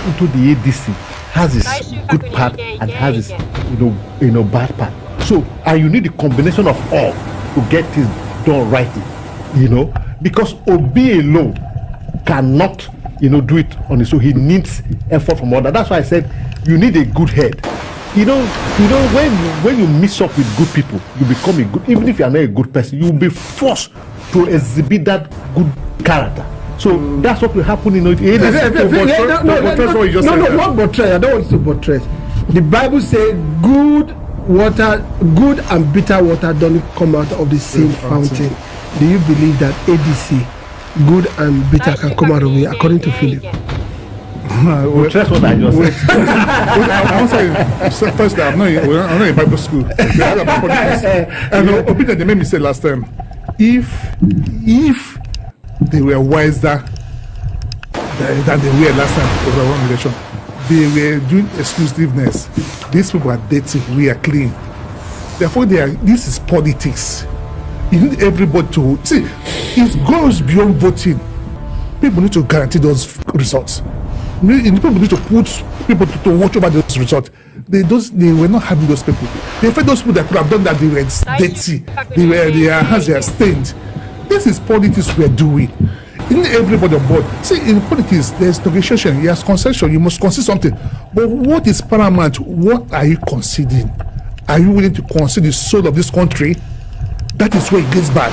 into the ADC has its good part and has its bad part. So, and you need the combination of all to get things done rightly, because Obi alone cannot, do it on its own. He needs effort from others. That's why I said you need a good head. When you mix up with good people, you become a good. Even if you are not a good person, you will be forced to exhibit that good character. So that's what will happen in not buttress. I don't want to buttress. The Bible says good and bitter water don't come out of the same fountain. Do you believe that ADC, good and bitter, can come out of it, according to Philip? That's what I just said. I want to say first that I'm not in Bible school. And they made me say last time, if they were wiser than they were last time over one election, they were doing exclusiveness. These people are dirty, we are clean. Therefore, this is politics. You need everybody to see. It goes beyond voting. People need to guarantee those results. People need to put people to watch over those results. They were not having those people. They felt those people that could have done that. They were dirty. Their hands were stained. This is politics we are doing. In everybody on board. See, in politics, there's negotiation, there's concession. You must concede something. But what is paramount? What are you conceding? Are you willing to concede the soul of this country? That is where it gets bad.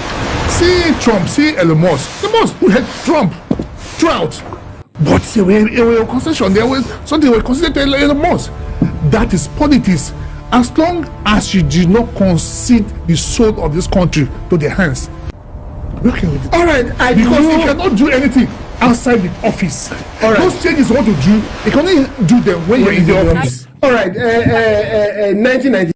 See Trump, see Elon Musk. The Musk had Trump, drought. But there were concession. There was something we considered to Elon Musk. That is politics. As long as you do not concede the soul of this country to their hands, we're okay with it. All right, because you cannot do anything outside the office. All right. Those changes you want to do, you can only do them when you're in the office. All right, 1990.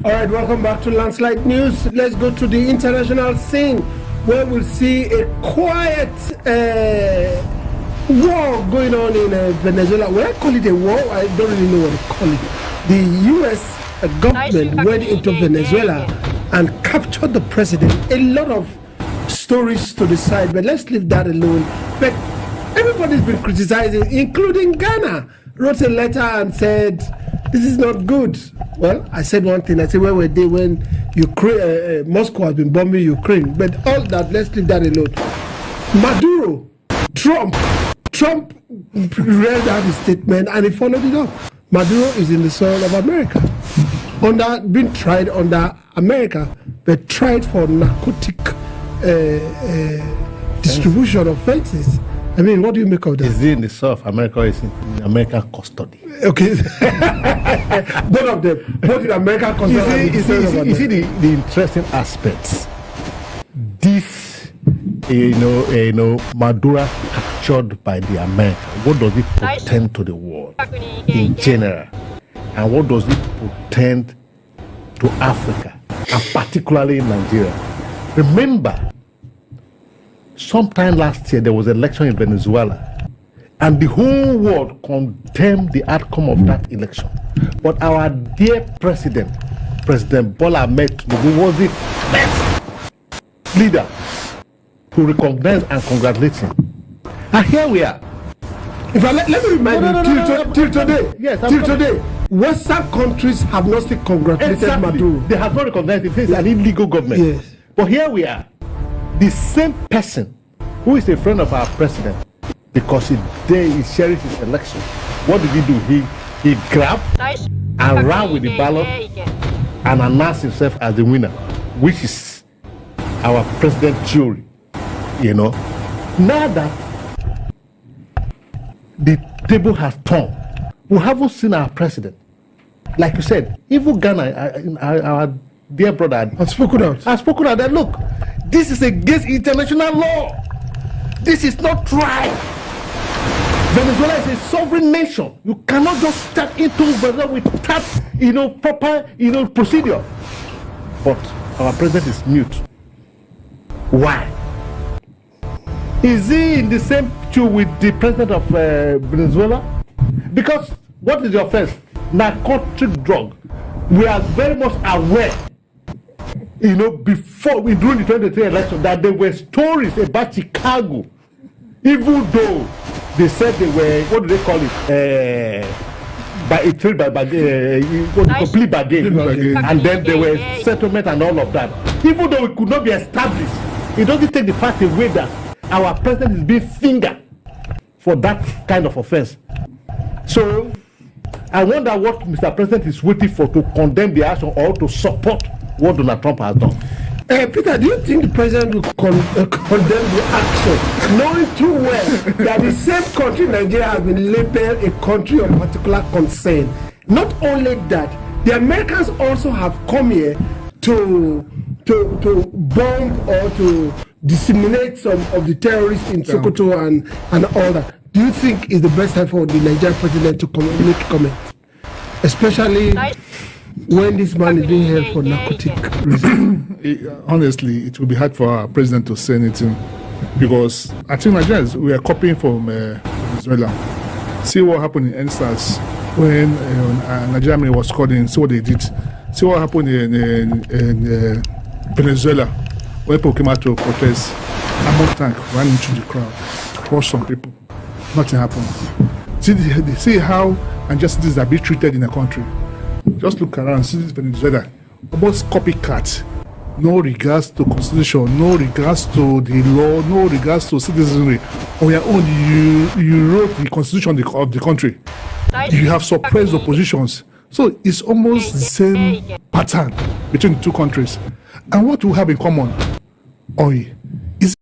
All right, welcome back to Landslide News. Let's go to the international scene where we'll see a quiet war going on in Venezuela. When I call it a war, I don't really know what to call it. The U.S. government went into Venezuela and captured the president. A lot of stories to the side, but let's leave that alone. But everybody's been criticizing, including Ghana, wrote a letter and said, this is not good. Well, I said one thing. I said, where were they when Ukraine, Moscow has been bombing Ukraine? But all that, let's leave that alone. Maduro, Trump read out his statement and he followed it up. Maduro is in the soil of America, being tried under America, but tried for narcotic distribution offenses. I mean, what do you make of that? Is he in the soil of America or is he in American custody? Okay. Both of them. Both in American custody. You see the interesting aspects. This, Maduro captured by the America. What does it portend to the world in general? and what does it portend to Africa, and particularly in Nigeria? Remember, sometime last year there was an election in Venezuela, and the whole world condemned the outcome of that election. But our dear president, President Bola Ahmed Tinubu, was the first leader to recognize and congratulate him. And here we are. If I let me remind you, till today, Yes, till today, Western countries have not still congratulated Maduro. They have not recognized him. He's an illegal government. Yes. But here we are. The same person who is a friend of our president, because he cherished his election. What did he do? He grabbed and ran with the ballot and announced himself as the winner, which is our president jury. You know, now that the table has turned, we haven't seen our president. Like you said, even Ghana, our dear brother, I've spoken out. has spoken out that look, this is against international law. This is not right. Venezuela is a sovereign nation. You cannot just step into Venezuela without, proper, procedure. But our president is mute. Why? Is he in the same queue with the president of Venezuela? Because what is the offense? Narcotic drug. We are very much aware, before during the 2023 election, that there were stories about Chicago, even though they said they were, what do they call it? By a trade by complete bargain. And then there were settlement and all of that. Even though it could not be established, it doesn't take the fact away that our president is being fingered for that kind of offense. So I wonder what Mr. President is waiting for to condemn the action or to support what Donald Trump has done. Peter, do you think the president will condemn the action, knowing too well that the same country, Nigeria, has been labeled a country of particular concern? Not only that, the Americans also have come here to bomb or to disseminate some of the terrorists in Sokoto and all that. Do you think it's the best time for the Nigerian president to make a comment? Especially when this man is being held for narcotic reasons? Honestly, it will be hard for our president to say anything, because I think Nigerians, we are copying from Venezuela. See what happened in NSAS when Nigeria was called in. See what they did. See what happened in Venezuela when people came out to protest. Ammo tank ran into the crowd, crushed some people. Nothing happened. See how unjust citizens are being treated in a country. Just look around, see this Venezuela, almost copycat. No regards to constitution, no regards to the law, no regards to citizenry. On your own, you wrote the constitution of the country. You have suppressed oppositions. So it's almost the same pattern between the two countries. And what we have in common? Oil. Is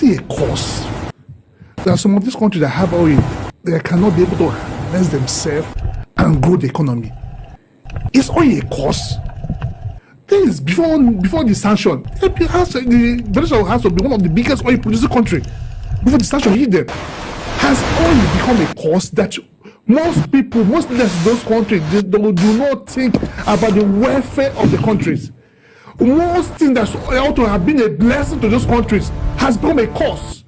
it a cause? There are some of these countries that have oil, they cannot be able to harness themselves and grow the economy. Is oil a cause? Things before the sanction, the Venezuela has to be one of the biggest oil producing country. Before the sanction hit them, has oil become a cause that most people, most leaders in those countries, they do not think about the welfare of the countries. Most things that ought to have been a blessing to those countries has become a cause.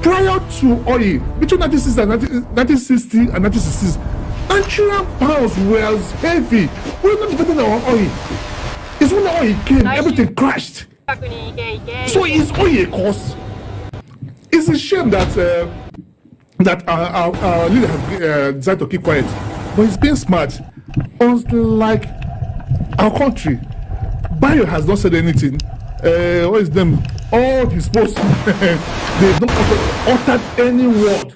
Prior to oil, between 1960 and 1960s, Nigerian pounds were heavy. We were not dependent on oil. It's when the oil came, everything crashed. So is oil a cause? It's a shame that our leader has decided to keep quiet, but he's being smart. Unlike our country, Bayo has not said anything. What is them? All his spokesmen, they've not uttered any word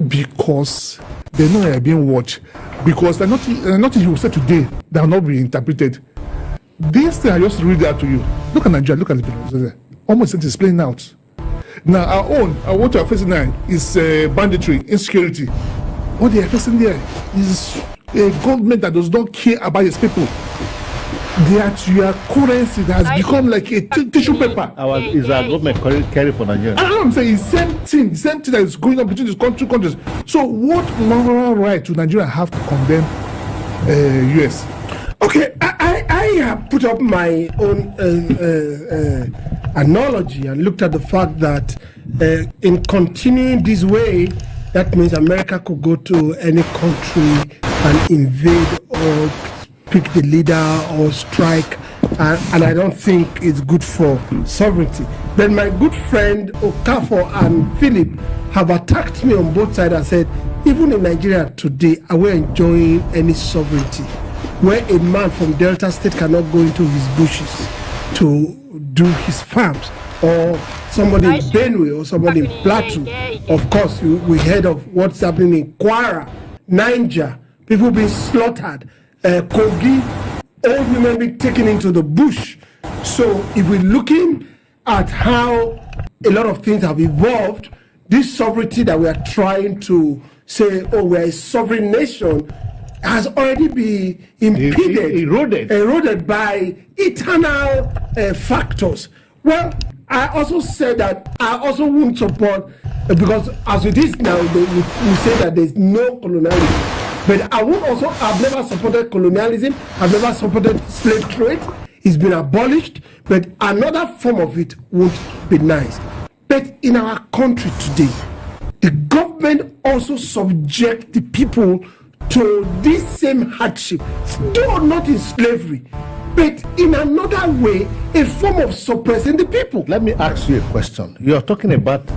because they know they are being watched. Because nothing you will say today that will not be interpreted. This thing I just read out to you. Look at Nigeria. Look at the people. Almost it is playing out. Now our own, what we are facing now is banditry, insecurity. What they are facing there is a government that does not care about its people. that your currency has become like a tissue paper. Is our government carry for Nigeria? I'm saying same thing that is going on between these countries. So what moral right do Nigeria have to condemn US? Okay, I have put up my own analogy and looked at the fact that in continuing this way, that means America could go to any country and invade or pick the leader or strike, and I don't think it's good for sovereignty. Then my good friend Okafor and Philip have attacked me on both sides and said, even in Nigeria today, are we enjoying any sovereignty? Where a man from Delta State cannot go into his bushes to do his farms, or somebody in Benue or somebody in Plateau. Of course, we heard of what's happening in Kwara, Niger, people being slaughtered, Kogi, old women being taken into the bush. So if we're looking at how a lot of things have evolved, this sovereignty that we are trying to say, oh, we are a sovereign nation, has already been impeded, eroded by eternal factors. Well, I also said that I also wouldn't support, because as it is now, we say that there's no colonialism. But I would also, I've never supported colonialism, I've never supported slave trade. It's been abolished, but another form of it would be nice. But in our country today, the government also subject the people to this same hardship, though not in slavery, but in another way, a form of suppressing the people. Let me ask you a question. You're talking about,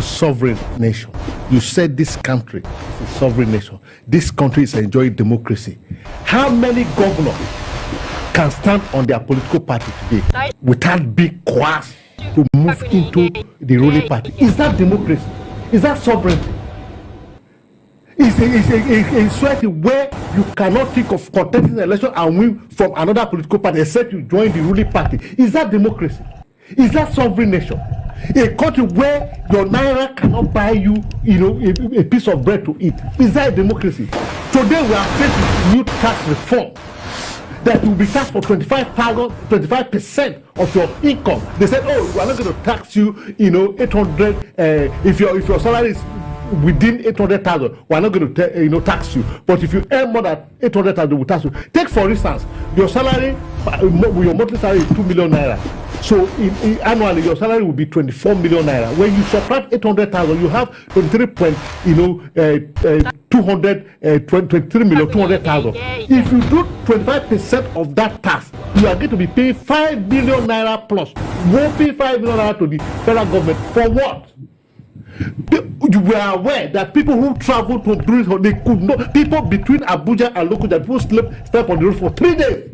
sovereign nation. You said this country is a sovereign nation. This country is enjoying democracy. How many governors can stand on their political party today without being coerced to move into the ruling party? Is that democracy? Is that sovereignty? It's a society where you cannot think of contesting an election and win from another political party except you join the ruling party. Is that democracy? Is that sovereign nation? A country where your naira cannot buy you, a piece of bread to eat. Is that a democracy? Today we are faced with new tax reform that will be taxed for 25% of your income. They said, oh, we are not going to tax you, 800 if your salary is within 800,000, we're not going to tax you. But if you earn more than 800,000, we'll tax you. Take for instance, your salary, your monthly salary is 2 million naira. So annually, your salary will be 24 million naira. When you subtract 800,000, you have 23 million 200,000. If you do 25% of that tax, you are going to be paying 5 million naira plus. You won't pay 5 million naira to the federal government for what? You were aware that people who travel to British, they could not, people between Abuja and Lokoja, people slept on the road for 3 days.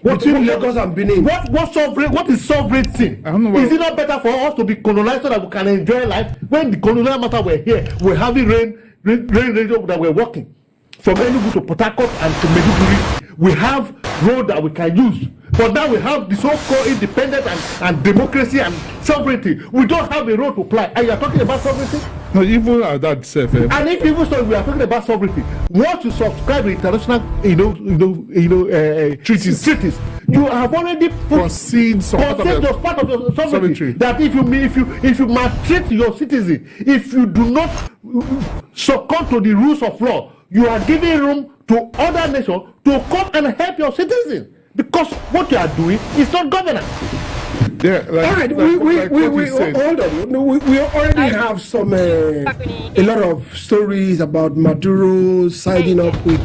Between Lagos and Benin. What is sovereignty? Is it not better for us to be colonized so that we can enjoy life? When the colonial matter were here, we're having rain that we're walking from Enugu to Port Harcourt and to Maiduguri. We have road that we can use. But now we have the so-called independence and democracy and sovereignty. We don't have a road to fly. And you are talking about sovereignty? No, even at that self. And if even so, we are talking about sovereignty. Once you subscribe to international, treaties, you have already conceded part of your sovereignty. That if you maltreat your citizen, if you do not succumb to the rules of law, you are giving room to other nations to come and help your citizens. Because what you are doing is not governance. Yeah, all right, we hold on. We already have some a lot of stories about Maduro siding up with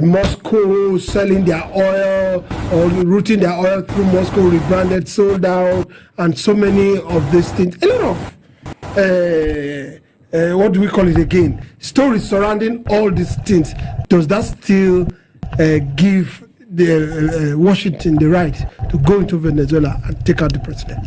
Moscow, selling their oil or routing their oil through Moscow, rebranded, sold out, and so many of these things. A lot of what do we call it again? Stories surrounding all these things. Does that still give the Washington the right to go into Venezuela and take out the president?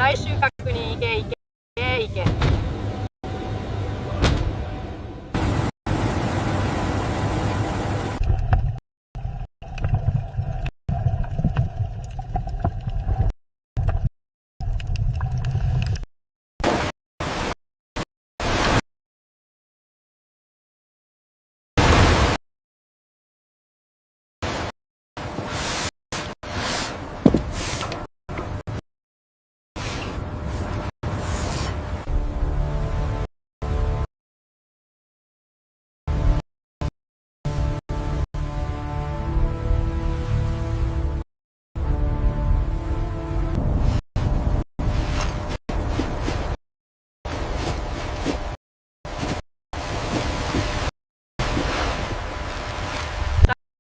最終確認いけいけいけ。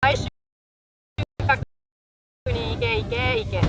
最終確認いけいけいけ。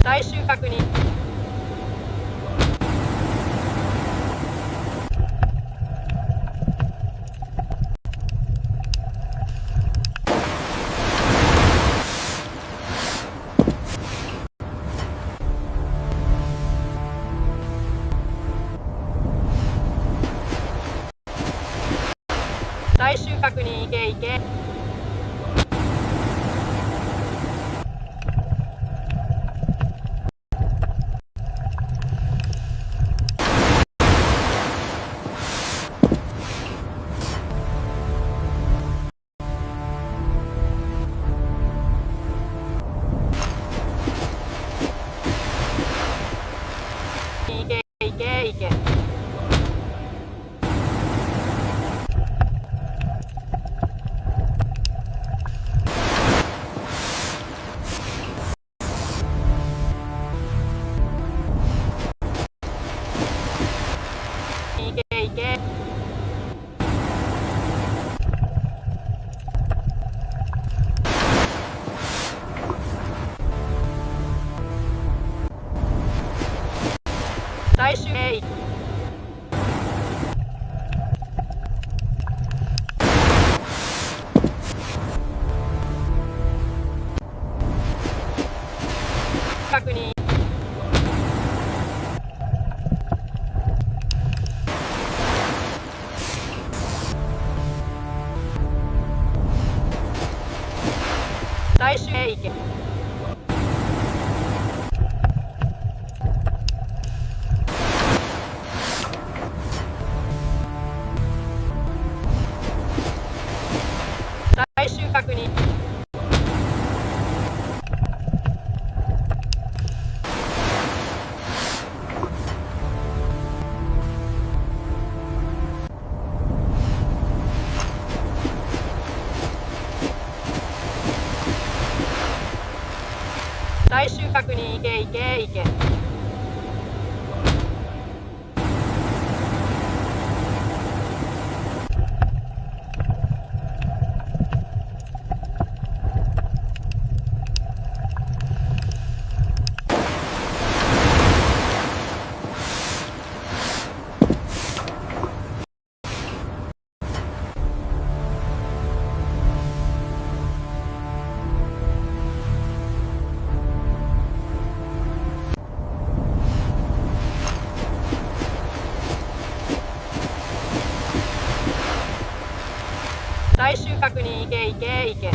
最終確認。最終確認いけいけ。いけいけいけ。いけいけ。最終確認。最終いけ。最終確認。最終確認いけいけいけ。最終確認いけいけいけ。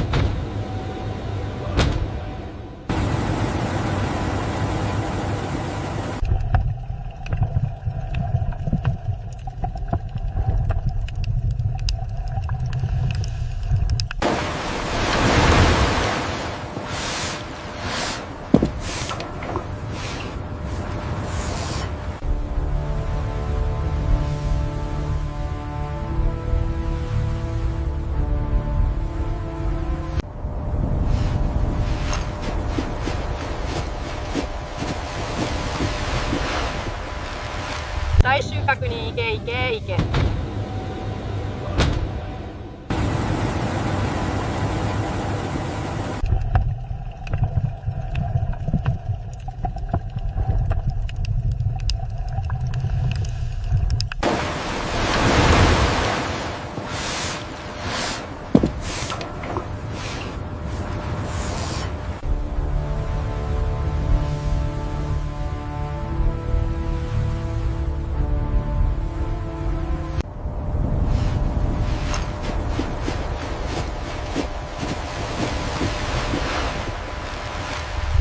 最終確認。いけいけいけ。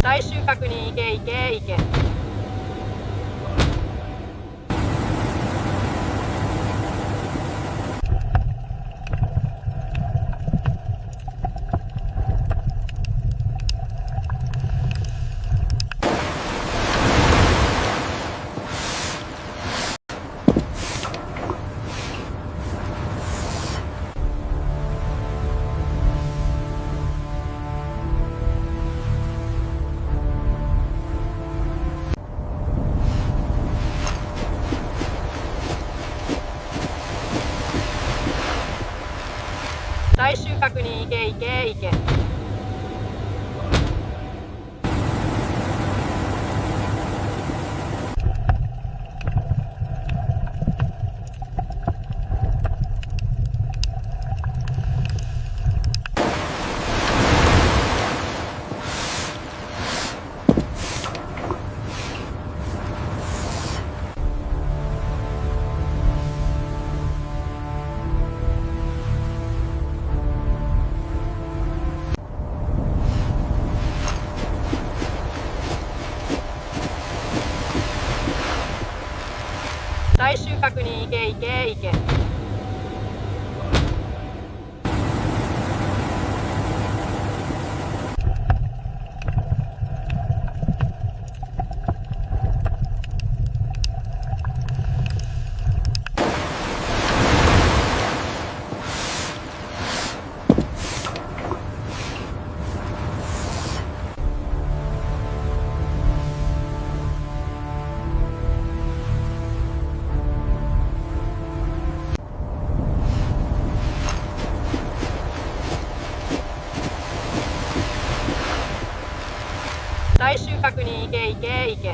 最終確認。いけいけいけ。最終確認。いけいけいけ。最終確認。いけいけいけ。最終確認。いけいけいけ。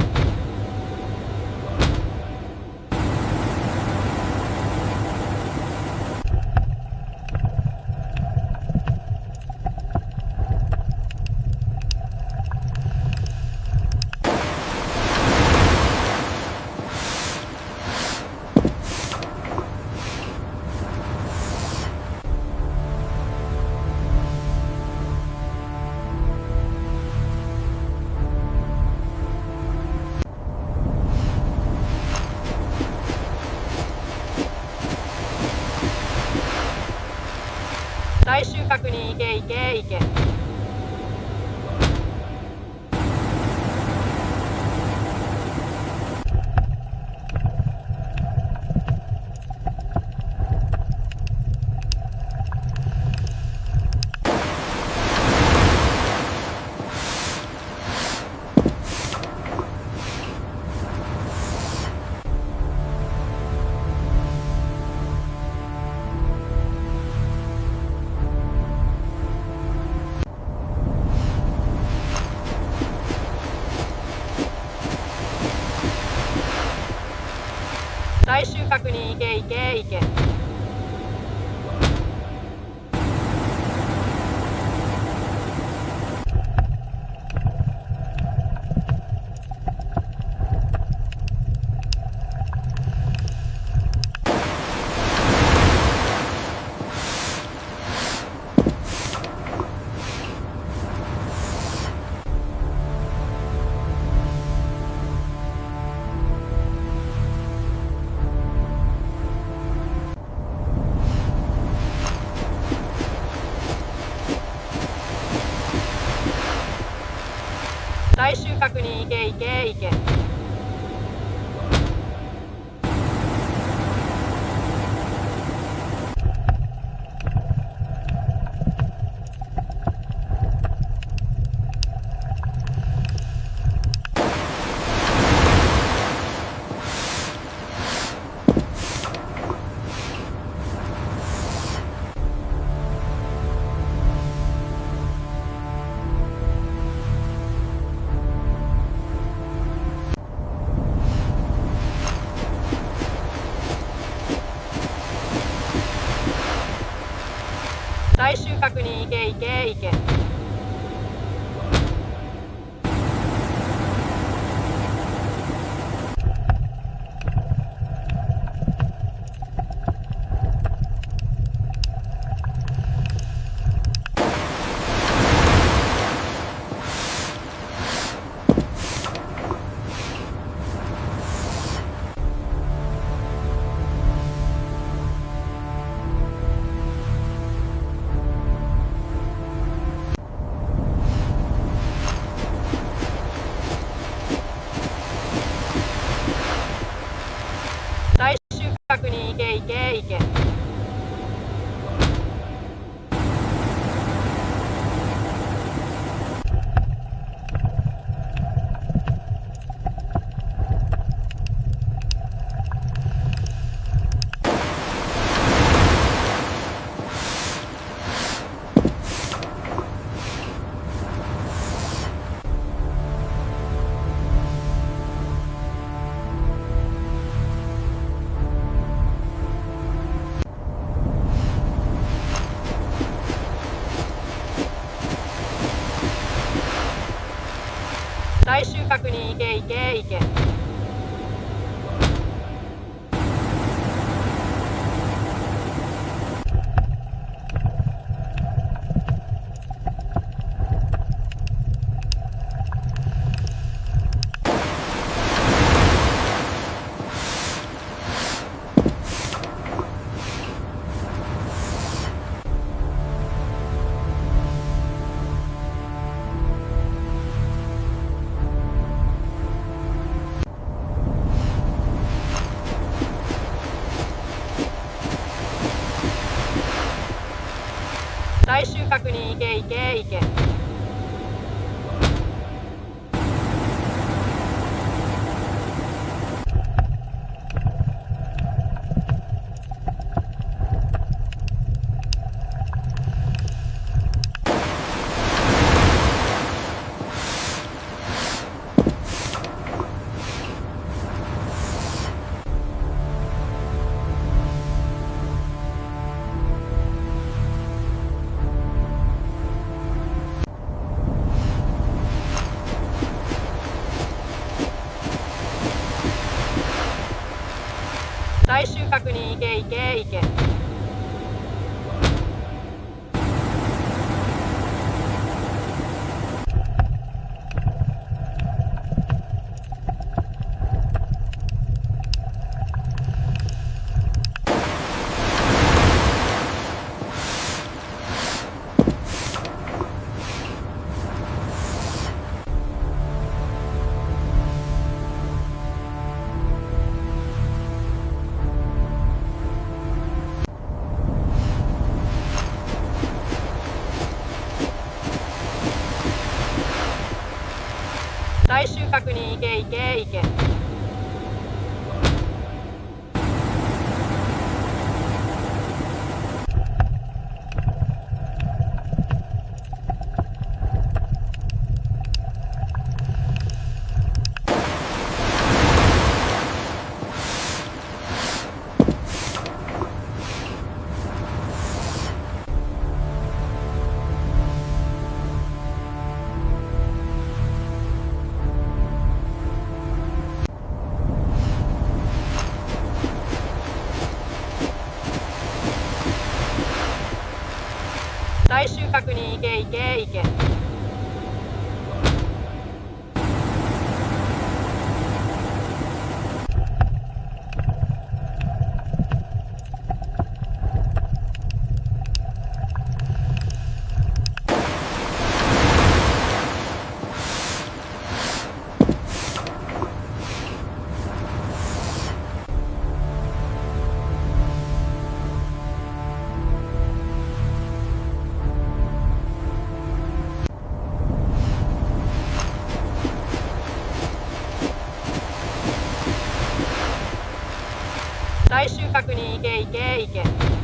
最終確認。いけいけいけ。最終確認。いけいけいけ。最終確認。いけいけいけ。確に行け行け行け。最終確に行け行け行け。最終確に行け行け行け。最終確に行け行け行け。最終確に行け行け行け。最終確に行け行け行け。最終確に行け行け行け。最終確に行け行け行け。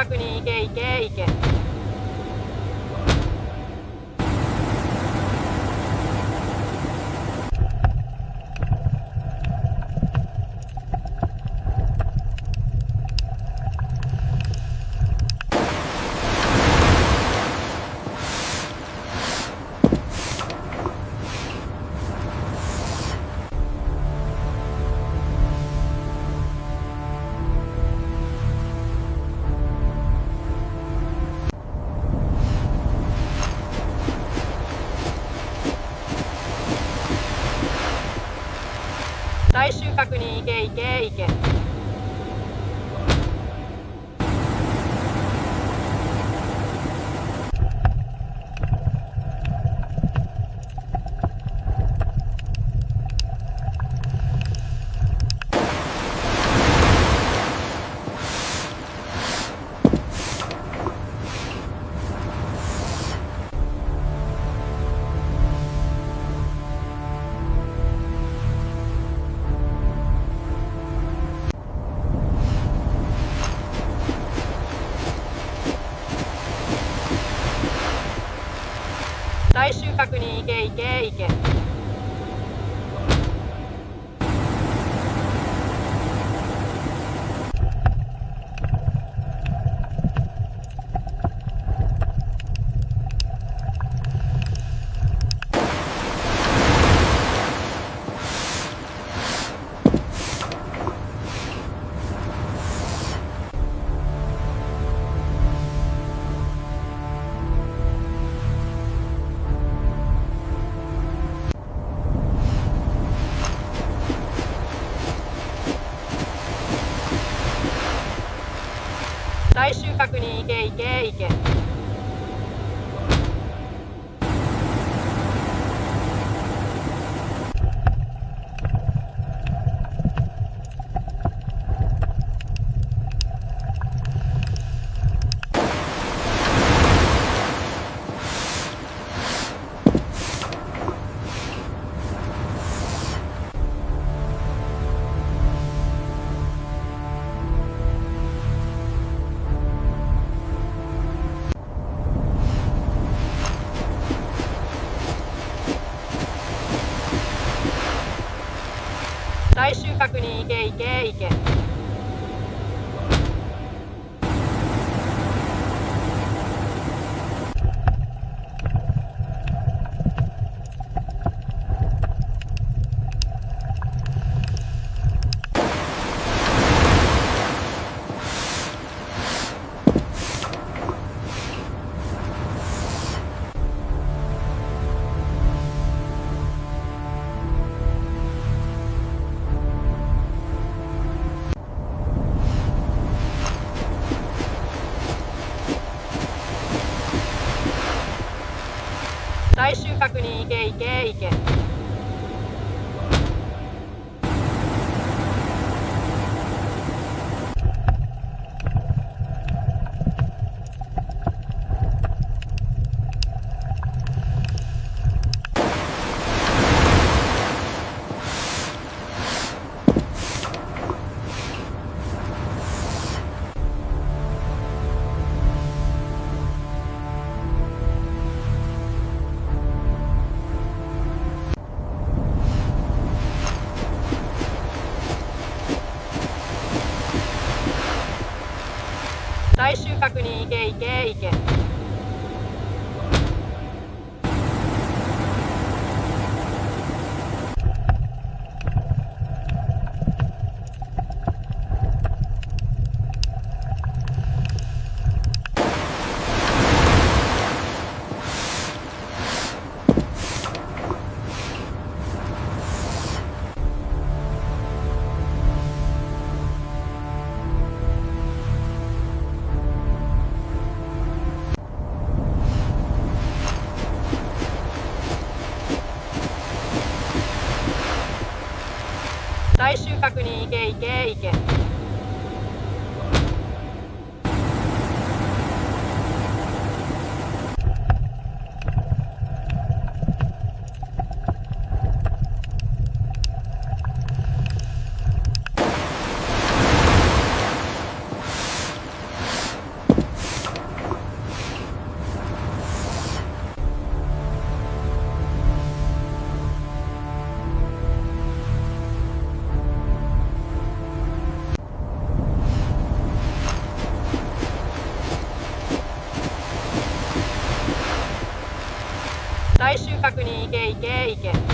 確に行け行け行け。最終確に行け行け行け。最終確に行け行け行け。最終確に行け行け行け。最終確に行け行け行け。最終確に行け行け行け。最終確に行け行け行け。最終確に行け行け行け。大収穫に行け行け行け。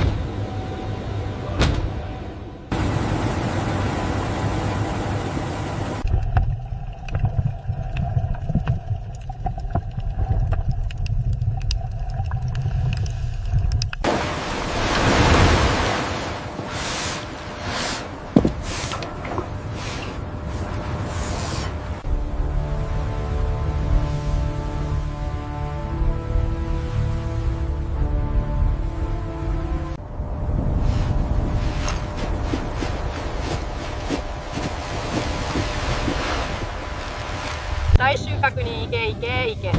大収穫に行け行け行け。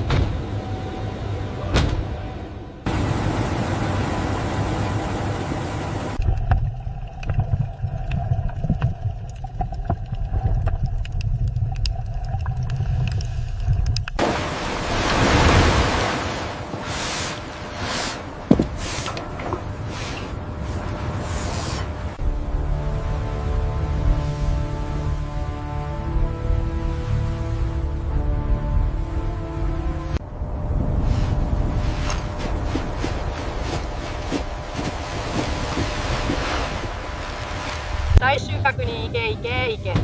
大収穫に行け行け行け。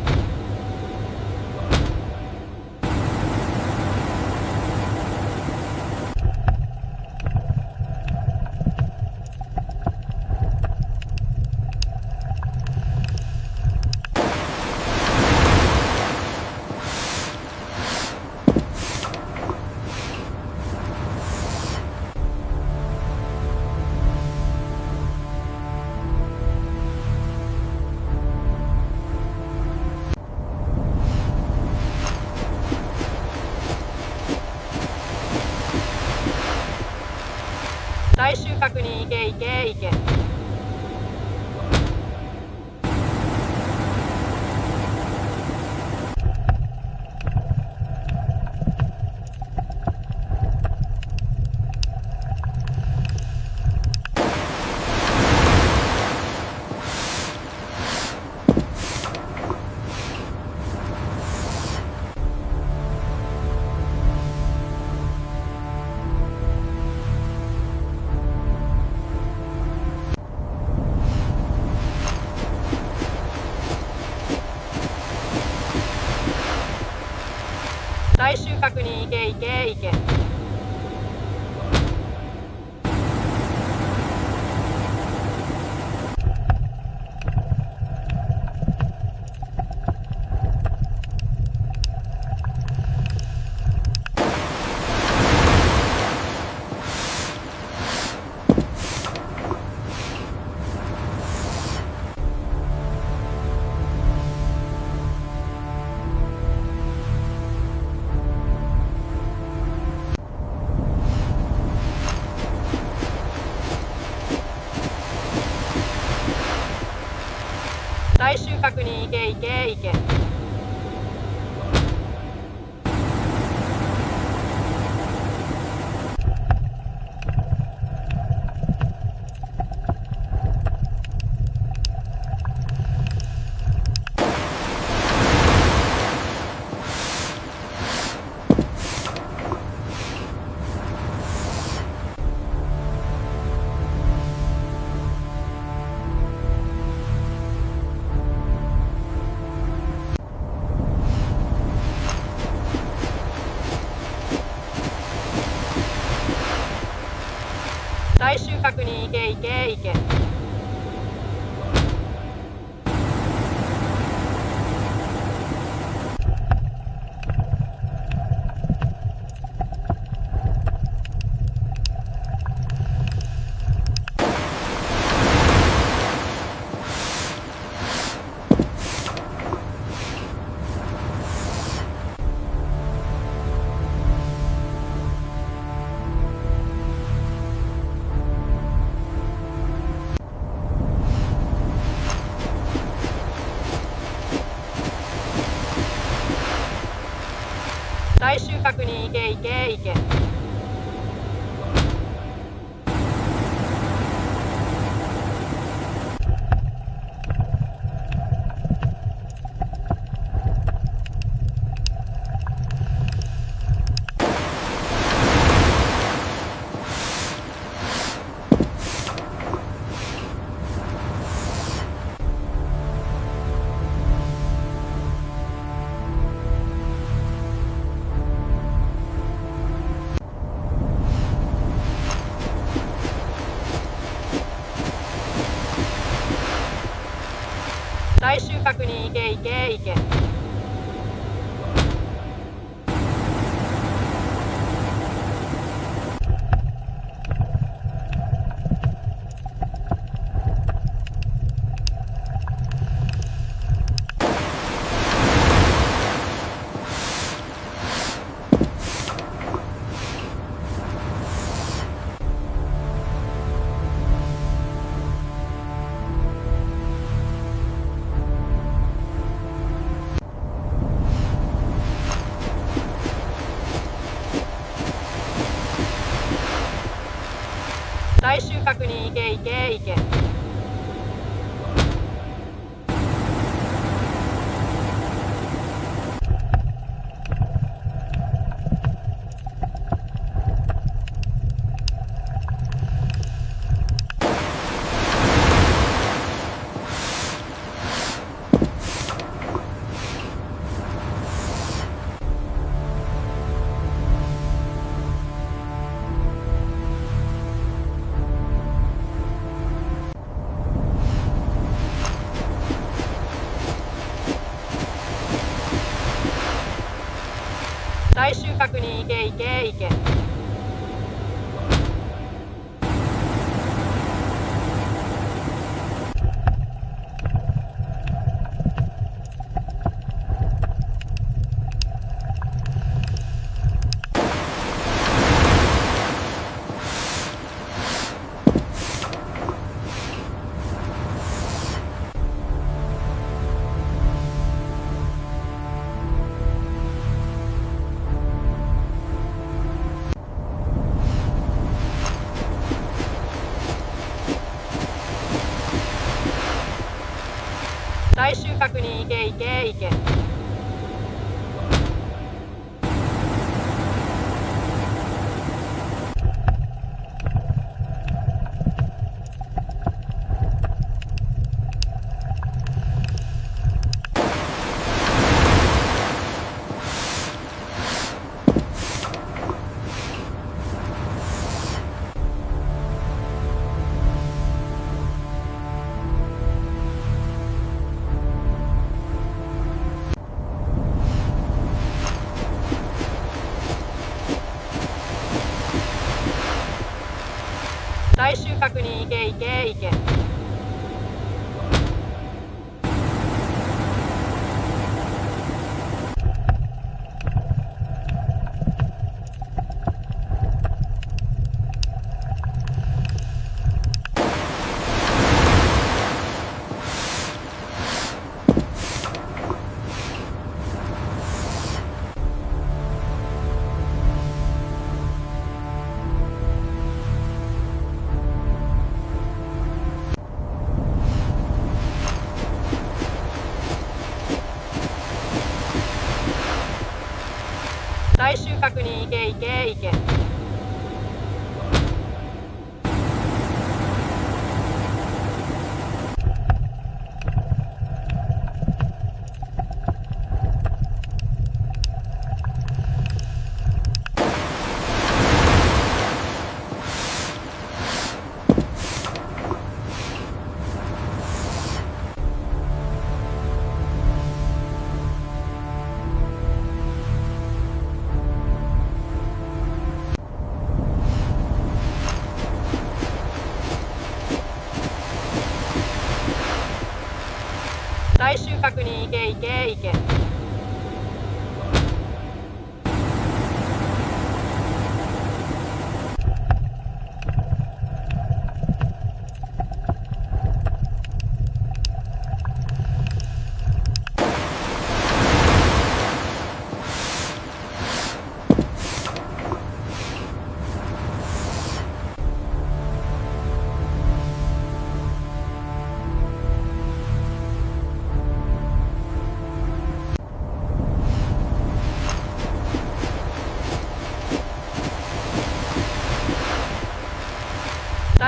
大収穫に行け行け行け。大収穫に行け行け行け。大収穫に行け行け行け。大収穫に行け行け行け。大収穫に行け行け行け。確に行け行け行け。最終確認行け行け行け。最終確認行け行け行け。最終確認行け行け行け。最終確認行け行け行け。最終確認行け行け行け。最終確認行け行け行け。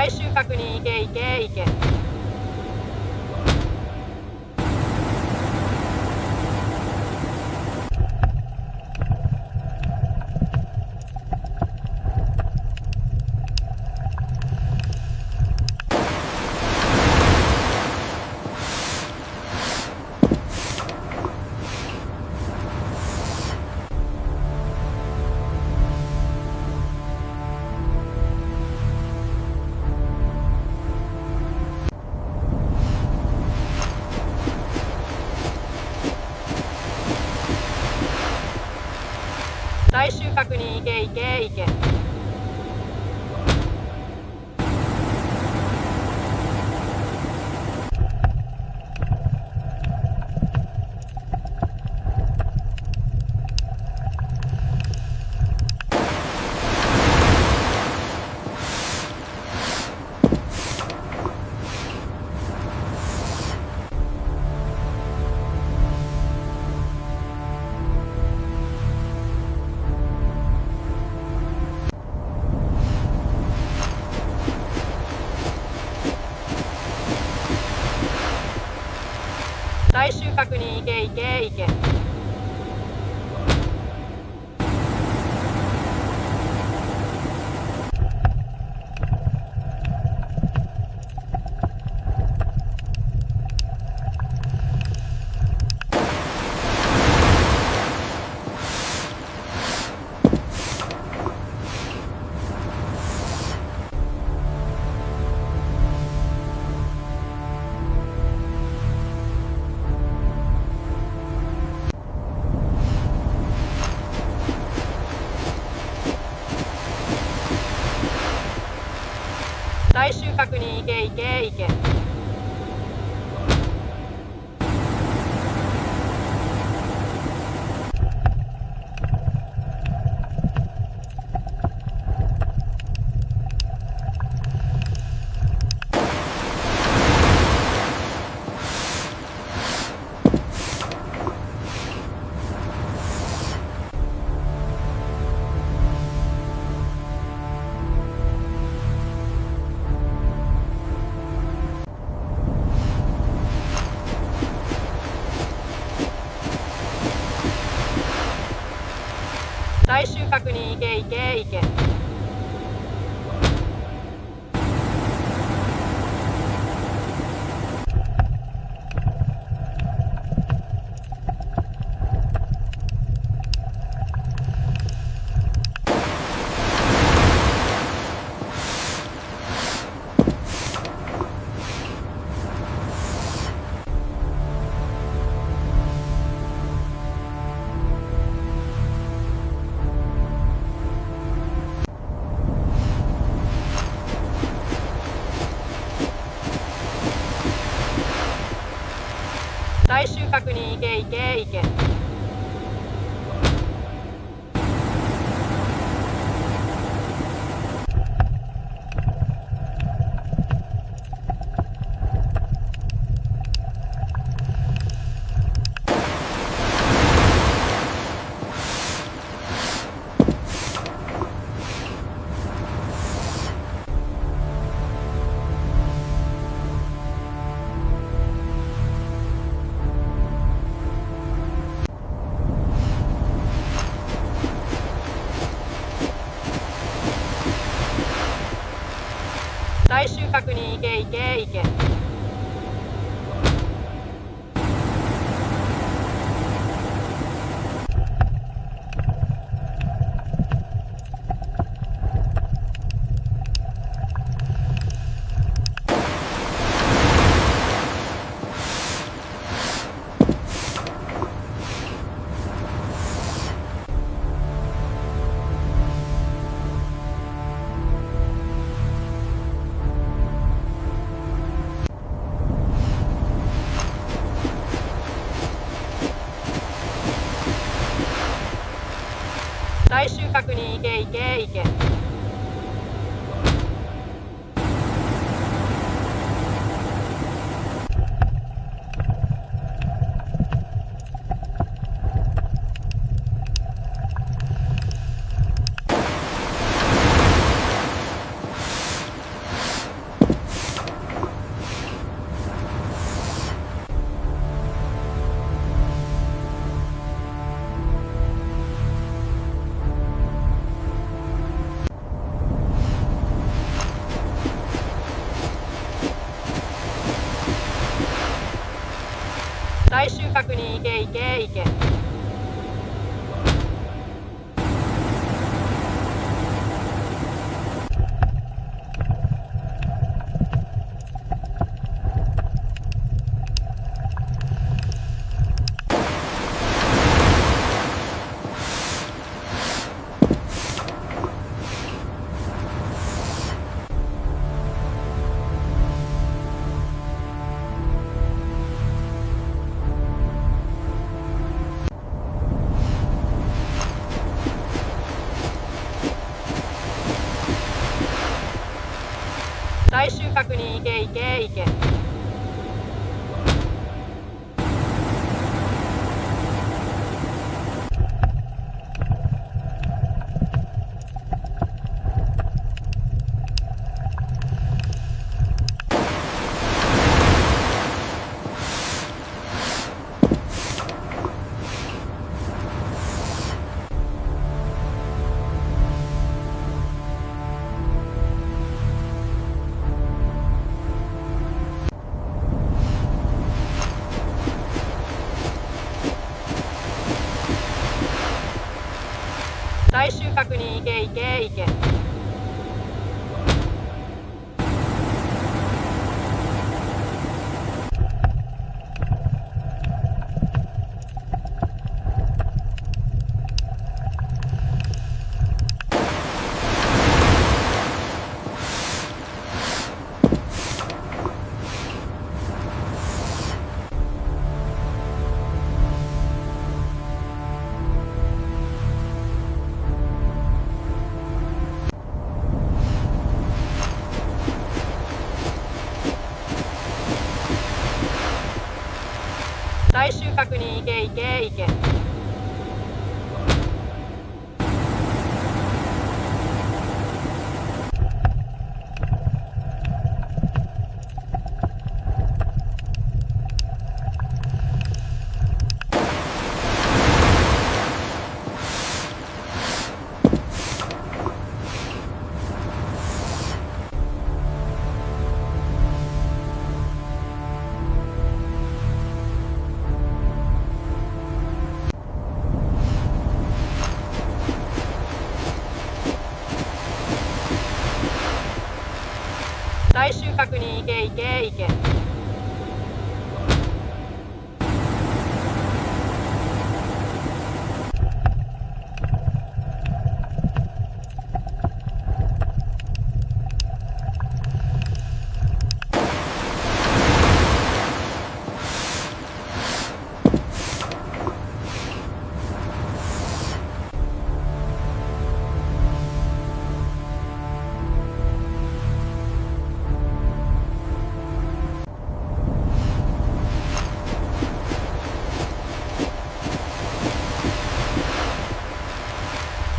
最終確認行け行け行け。に行け行け行け。大収穫に行け行け行け。大収穫に行け行け行け。大収穫に行け行け行け。大収穫に行け行け行け。大収穫に行け行け行け。大収穫に行け行け行け。大収穫に行け行け行け。最終確認行け行け行け。最終確認行け行け行け。最終確認行け行け行け。最終確認行け行け行け。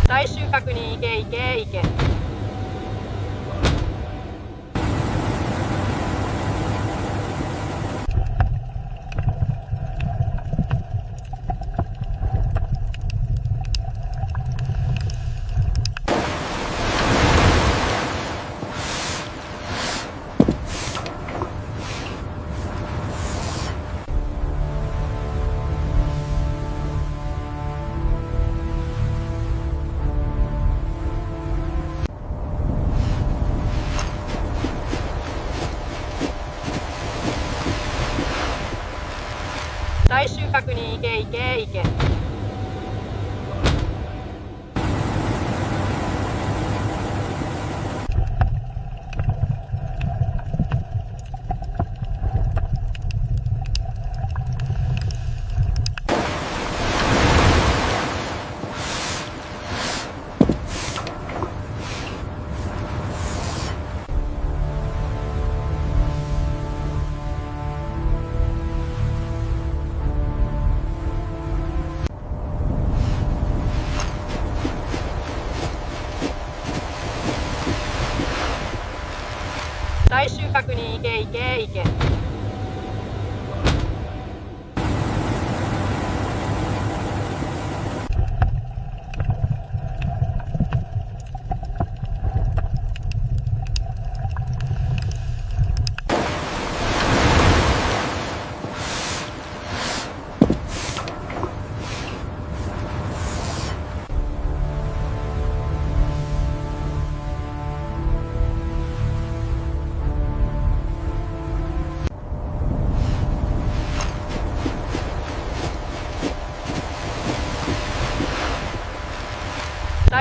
最終確認行け行け行け。最終確認行け行け行け。最終確認行け行け行け。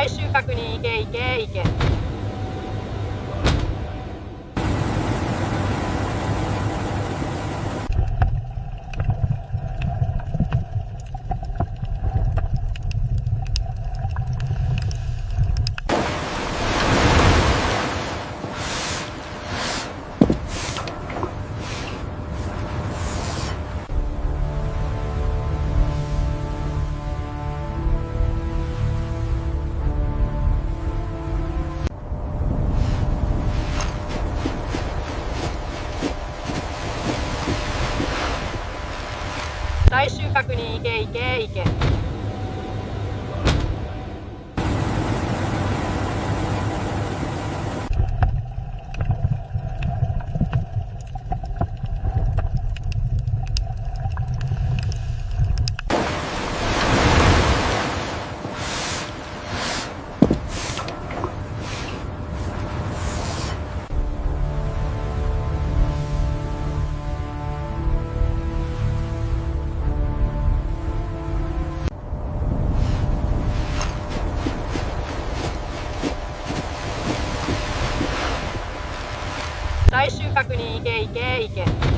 最終確認行け行け行け。確認行け行け行け。最終確認行け行け行け。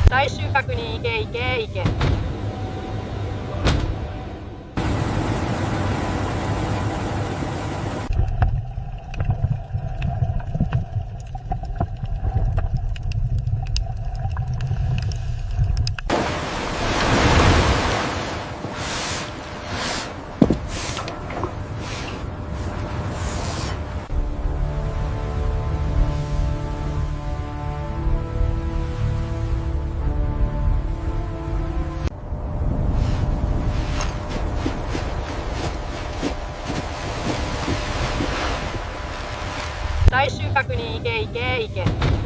最終確認行け行け行け。最終確認行け行け行け。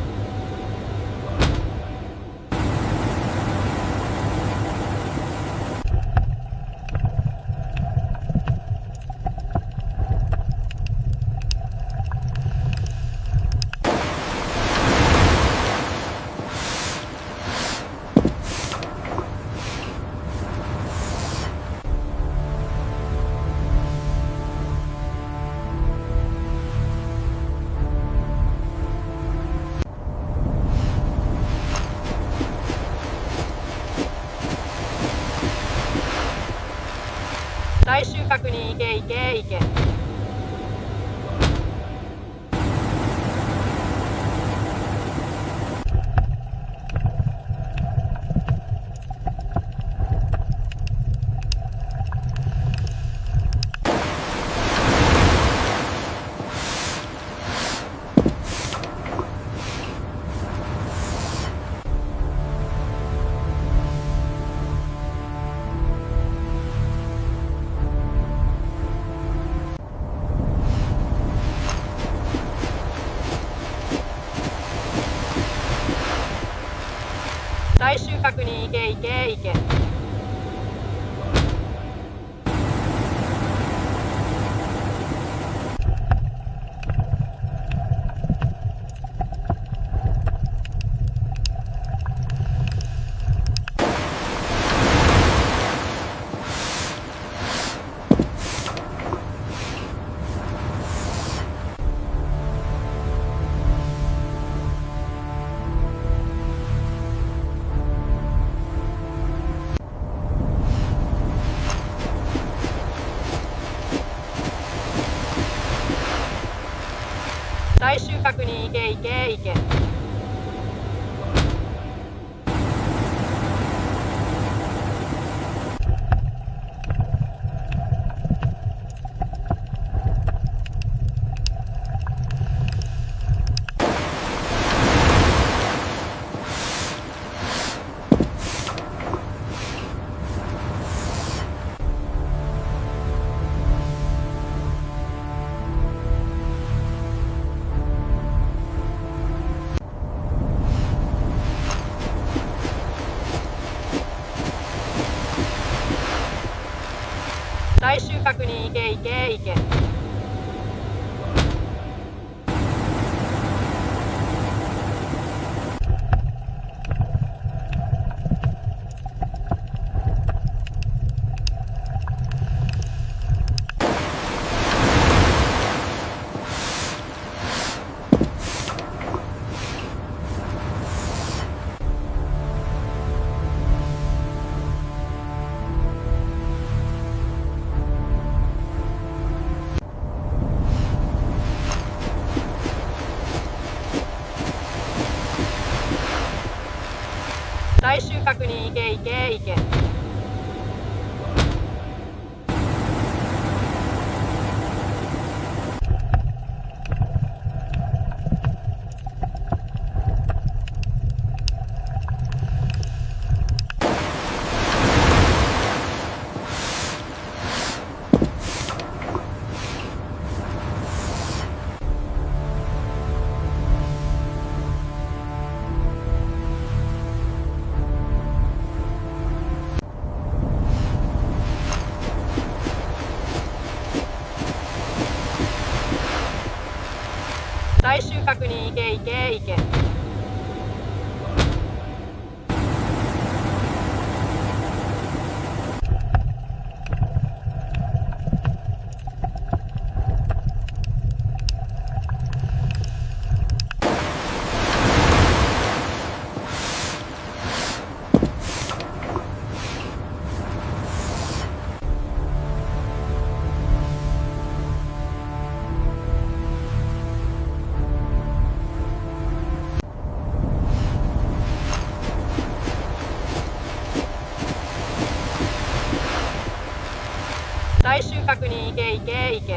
最終確認行け行け行け。最終確認行け行け行け。最終確認行け行け行け。最終確認行け行け行け。確に行け行け行け。最終確認行け行け行け。最終確認行け行け行け。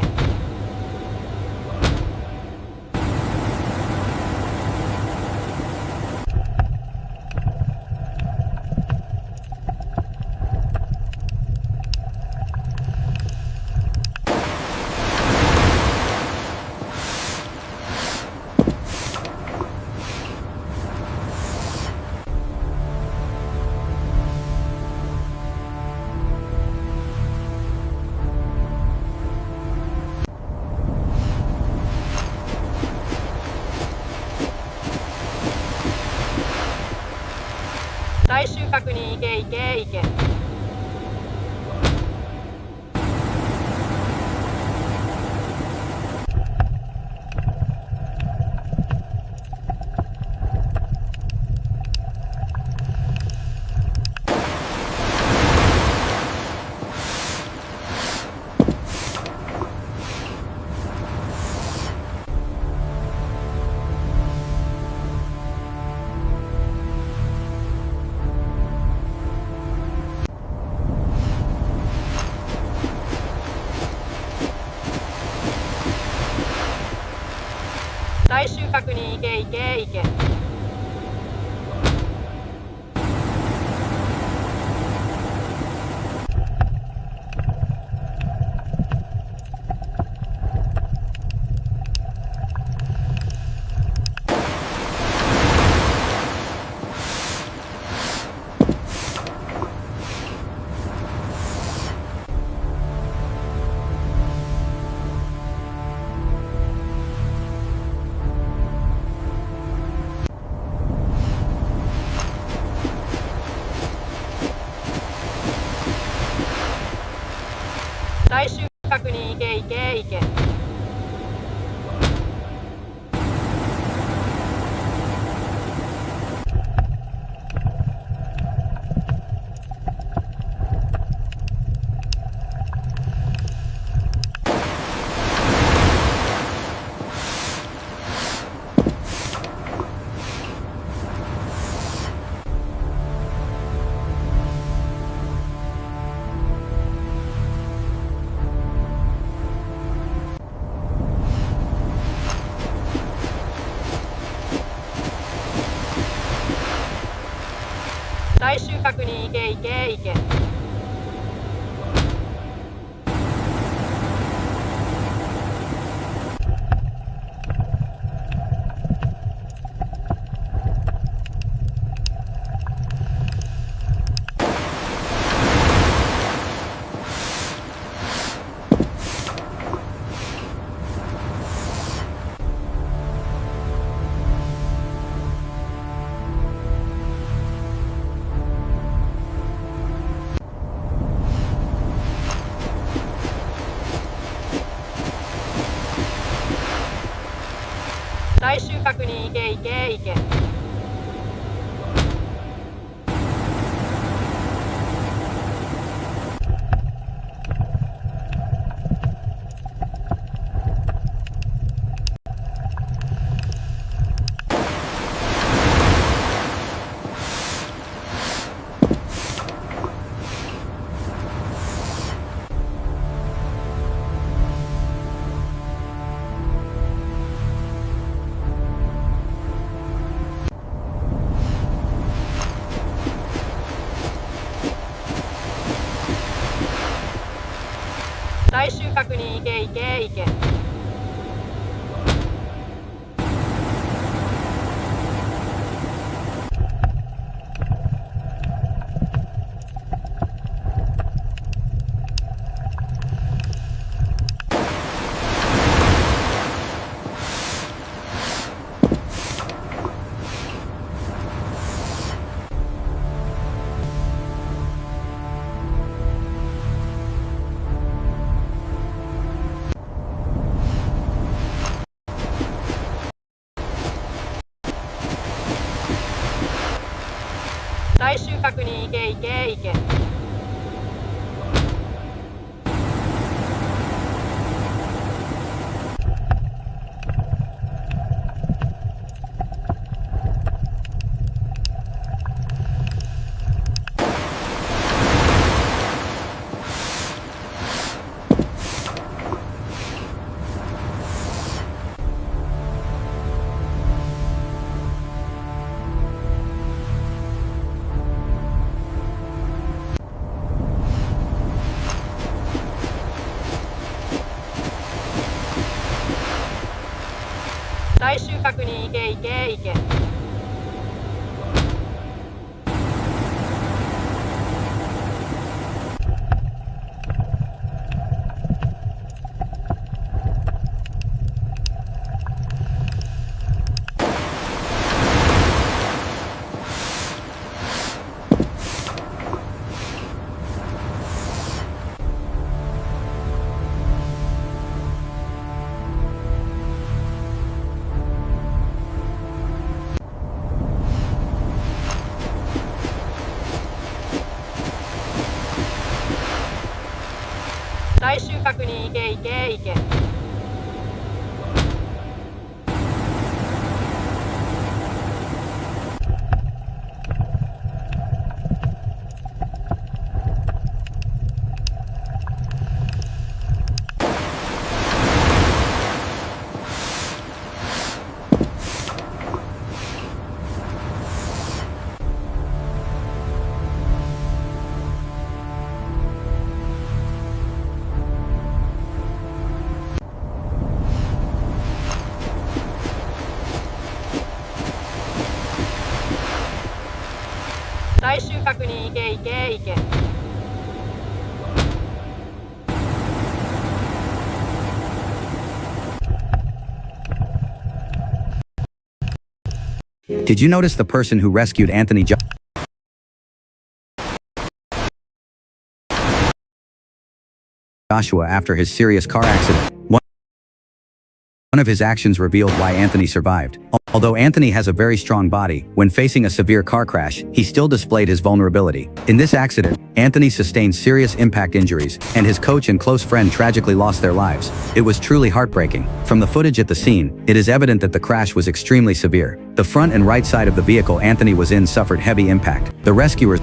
最終確認行け行け行け。最終確認行け行け行け。最終確認行け行け行け。最終確認行け行け行け。最終確認行け行け行け。最終確認。いけいけいけ。最終確認。いけいけいけ。最終確認。いけいけいけ。最終確認。いけいけいけ。最終確認。いけいけいけ。Did you notice the person who rescued Anthony Joshua after his serious car accident? One of his actions revealed why Anthony survived. Although Anthony has a very strong body, when facing a severe car crash, he still displayed his vulnerability. In this accident, Anthony sustained serious impact injuries, and his coach and close friend tragically lost their lives. It was truly heartbreaking. From the footage at the scene, it is evident that the crash was extremely severe. The front and right side of the vehicle Anthony was in suffered heavy impact. The rescuers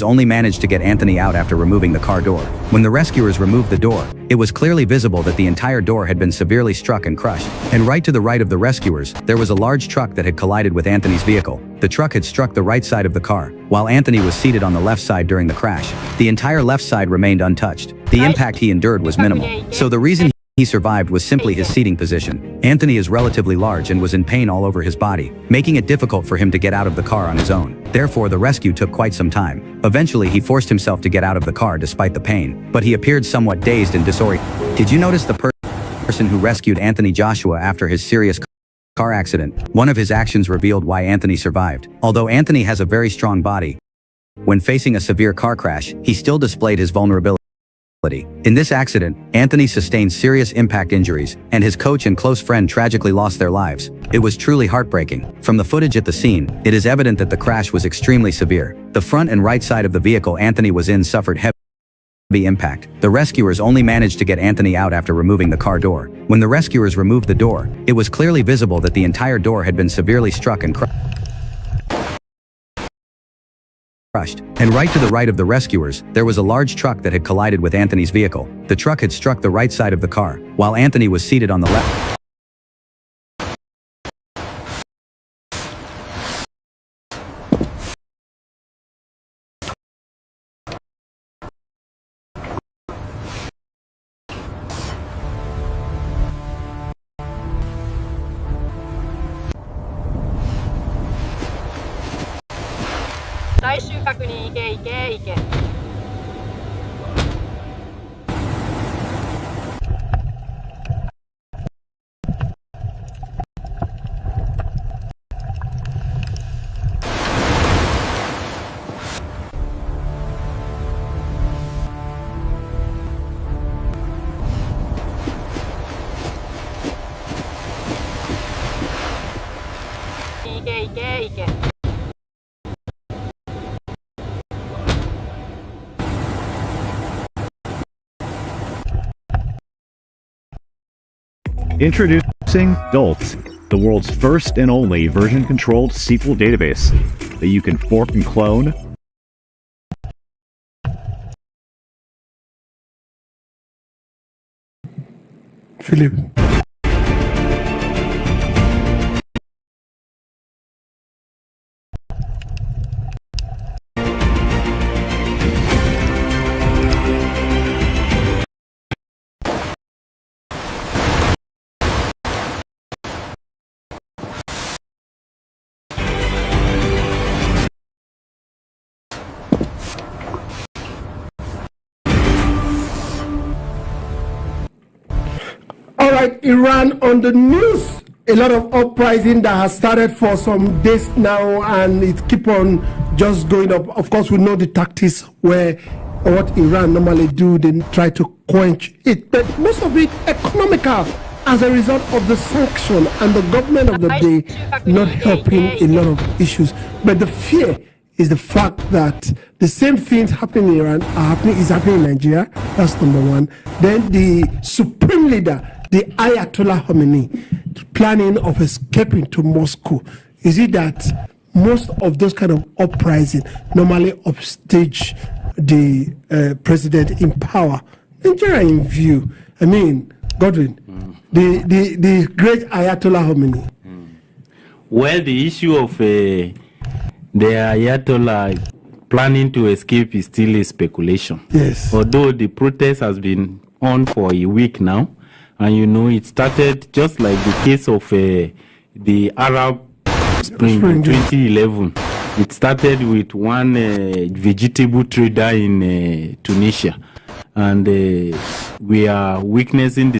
only managed to get Anthony out after removing the car door. When the rescuers removed the door, it was clearly visible that the entire door had been severely struck and crushed. And right to the right of the rescuers, there was a large truck that had collided with Anthony's vehicle. The truck had struck the right side of the car, while Anthony was seated on the left side during the crash. The entire left side remained untouched. The impact he endured was minimal. So the reason he survived was simply his seating position. Anthony is relatively large and was in pain all over his body, making it difficult for him to get out of the car on his own. Therefore, the rescue took quite some time. Eventually, he forced himself to get out of the car despite the pain, but he appeared somewhat dazed and disoriented. Did you notice the person who rescued Anthony Joshua after his serious car accident? One of his actions revealed why Anthony survived. Although Anthony has a very strong body, when facing a severe car crash, he still displayed his vulnerability. In this accident, Anthony sustained serious impact injuries, and his coach and close friend tragically lost their lives. It was truly heartbreaking. From the footage at the scene, it is evident that the crash was extremely severe. The front and right side of the vehicle Anthony was in suffered heavy impact. The rescuers only managed to get Anthony out after removing the car door. When the rescuers removed the door, it was clearly visible that the entire door had been severely struck and crushed. And right to the right of the rescuers, there was a large truck that had collided with Anthony's vehicle. The truck had struck the right side of the car, while Anthony was seated on the left. 最終確認いけいけいけ。いけいけいけ。Introducing Adults, the world's first and only version-controlled SQL database that you can fork and clone. Philip. All right, Iran on the news. A lot of uprising that has started for some days now, and it keep on just going up. Of course, we know the tactics where what Iran normally do, they try to quench it, but most of it economical as a result of the sanction and the government of the day not helping a lot of issues. But the fear is the fact that the same things happening in Iran is happening in Nigeria. That's number one. Then the supreme leader, the Ayatollah Khomeini, planning of escaping to Moscow. Is it that most of those kind of uprising normally upstage the president in power? Nigeria in view. I mean, Godwin, the great Ayatollah Khomeini. Well, the issue of the Ayatollah planning to escape is still a speculation. Yes. Although the protest has been on for a week now, and you know it started just like the case of the Arab Spring 2011. It started with one vegetable trader in Tunisia, and we are witnessing the